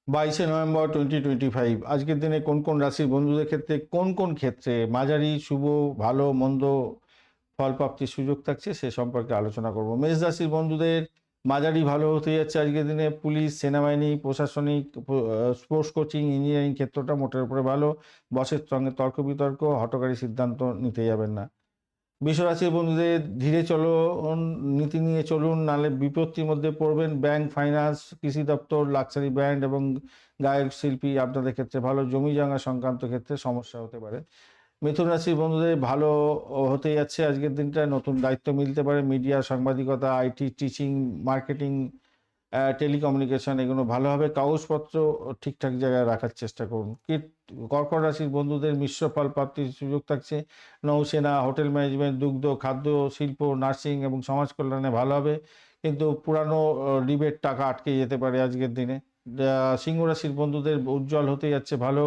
22 November 2025 আজকের দিনে কোন কোন রাশির বন্ধুদের ক্ষেত্রে কোন কোন ক্ষেত্রে মাঝারি শুভ ভালো মন্দ ফল প্রাপ্তির সুযোগ থাকছে সে সম্পর্কে আলোচনা করব। মেষ রাশির বন্ধুদের মাঝারি ভালো হতে যাচ্ছে আজকের দিনে। পুলিশ, সেনাবাহিনী, প্রশাসনিক, স্পোর্টস কোচিং, ইঞ্জিনিয়ারিং ক্ষেত্রটা মোটের উপরে ভালো। বসের সঙ্গে তর্ক বিতর্ক, হঠকারী সিদ্ধান্ত নিতে যাবেন না। বৃষরাশির বন্ধুদের ধীরে চলুন, নীতি নিয়ে চলুন, নাহলে বিপত্তির মধ্যে পড়বেন। ব্যাংক, ফাইন্যান্স, কৃষি দপ্তর, লাক্সারি ব্র্যান্ড এবং গায়ক শিল্পী আপনাদের ক্ষেত্রে ভালো। জমি জায়গা সংক্রান্ত ক্ষেত্রে সমস্যা হতে পারে। মিথুন রাশির বন্ধুদের ভালো হতে যাচ্ছে আজকের দিনটা। নতুন দায়িত্ব মিলতে পারে। মিডিয়া, সাংবাদিকতা, আইটি, টিচিং, মার্কেটিং, টেলিকমিউনিকেশন এগুলো ভালো হবে। কাগজপত্র ঠিকঠাক জায়গায় রাখার চেষ্টা করুন। কর্কট রাশির বন্ধুদের মিশ্র ফল প্রাপ্তির সুযোগ থাকছে। নৌসেনা, হোটেল ম্যানেজমেন্ট, দুগ্ধ, খাদ্য শিল্প, নার্সিং এবং সমাজ কল্যাণে ভালো হবে, কিন্তু পুরানো রিবেট টাকা আটকে যেতে পারে আজকের দিনে। সিংহ রাশির বন্ধুদের উজ্জ্বল হতে যাচ্ছে ভালো।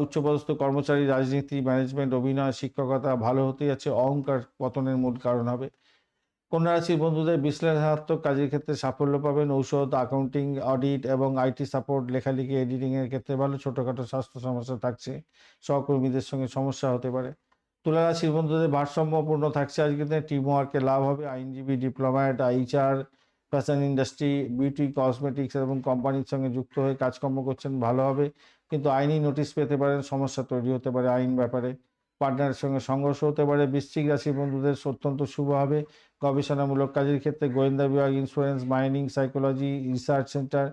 উচ্চপদস্থ কর্মচারী, রাজনীতি, ম্যানেজমেন্ট, অভিনয়, শিক্ষকতা ভালো হতে যাচ্ছে। অহংকার পতনের মূল কারণ হবে। কন্যা রাশির বন্ধুদের বিশ্লেষণাত্মক কাজের ক্ষেত্রে সাফল্য পাবেন। ঔষধ, অ্যাকাউন্টিং, অডিট এবং আইটি সাপোর্ট, লেখালেখি, এডিটিংয়ের ক্ষেত্রে ভালো। ছোটোখাটো স্বাস্থ্য সমস্যা থাকছে, সহকর্মীদের সঙ্গে সমস্যা হতে পারে। তুলা রাশির বন্ধুদের ভারসাম্যপূর্ণ থাকছে আজকের দিনে। টিম ওয়ার্কে লাভ হবে। আইনজীবী, diplomat, HR, fashion industry, beauty, cosmetics এবং কোম্পানির সঙ্গে যুক্ত হয়ে কাজকর্ম করছেন, ভালো হবে, কিন্তু আইনি নোটিশ পেতে পারেন, সমস্যা তৈরি হতে পারে আইন ব্যাপারে। পার্টনারের সঙ্গে সংঘর্ষ হতে পারে। বৃশ্চিক রাশির বন্ধুদের অত্যন্ত শুভ হবে। গবেষণামূলক কাজের ক্ষেত্রে গোয়েন্দা বিভাগ, insurance, mining, psychology, research centre,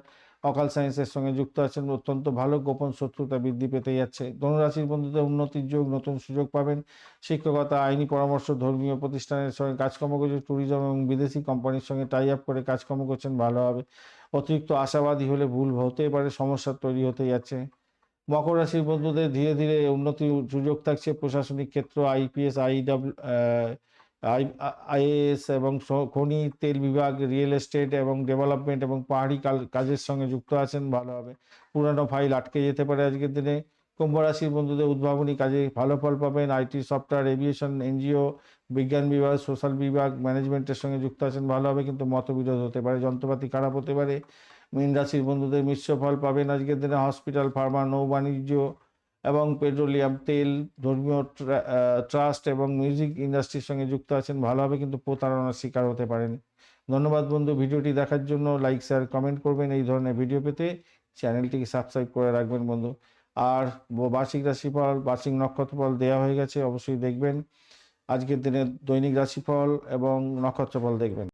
অকাল সায়েন্সের সঙ্গে যুক্ত আছেন, অত্যন্ত ভালো। গোপন শত্রুতা বৃদ্ধি পেতে যাচ্ছে। ধনুরাশির বন্ধুদের উন্নতির যোগ, নতুন সুযোগ পাবেন। শিক্ষকতা, আইনি পরামর্শ, ধর্মীয় প্রতিষ্ঠানের সঙ্গে কাজকর্ম করছেন, ট্যুরিজম এবং বিদেশি কোম্পানির সঙ্গে টাই আপ করে কাজকর্ম করছেন, ভালো হবে। অতিরিক্ত আশাবাদী হলে ভুল হতেই পারে, সমস্যা তৈরি হতে যাচ্ছে। মকর রাশির বন্ধুদের ধীরে ধীরে উন্নতির সুযোগ থাকছে। প্রশাসনিক ক্ষেত্র, আইপিএস, আইএএস এবং খনি, তেল বিভাগ, রিয়েল এস্টেট এবং ডেভেলপমেন্ট এবং পাহাড়ি কাজের সঙ্গে যুক্ত আছেন, ভালো হবে। পুরানো ফাইল আটকে যেতে পারে আজকের দিনে। কুম্ভ রাশির বন্ধুদের উদ্ভাবনী কাজে ভালো ফল পাবেন। আইটি, সফটওয়্যার, এভিয়েশন, এনজিও, বিজ্ঞান বিভাগ, সোশ্যাল বিভাগ, ম্যানেজমেন্টের সঙ্গে যুক্ত আছেন, ভালো হবে, কিন্তু মতবিরোধ হতে পারে, যন্ত্রপাতি খারাপ হতে পারে। মীন রাশির বন্ধুদের মিশ্র ফল পাবেন আজকের দিনে। হসপিটাল, ফার্মা, নৌ বাণিজ্য এবং পেট্রোলিয়াম, তেল, ধর্মীয় ট্রাস্ট এবং মিউজিক ইন্ডাস্ট্রির সঙ্গে যুক্ত আছেন, ভালো হবে, কিন্তু প্রতারণার শিকার হতে পারেন। ধন্যবাদ বন্ধু, ভিডিওটি দেখার জন্য। লাইক, শেয়ার, কমেন্ট করবেন এই ধরনের ভিডিও পেতে। চ্যানেলটিকে সাবস্ক্রাইব করে রাখবেন বন্ধু। আর বার্ষিক রাশিফল, বার্ষিক নক্ষত্রফল দেওয়া হয়ে গেছে, অবশ্যই দেখবেন। আজকের দিনে দৈনিক রাশিফল এবং নক্ষত্রফল দেখবেন।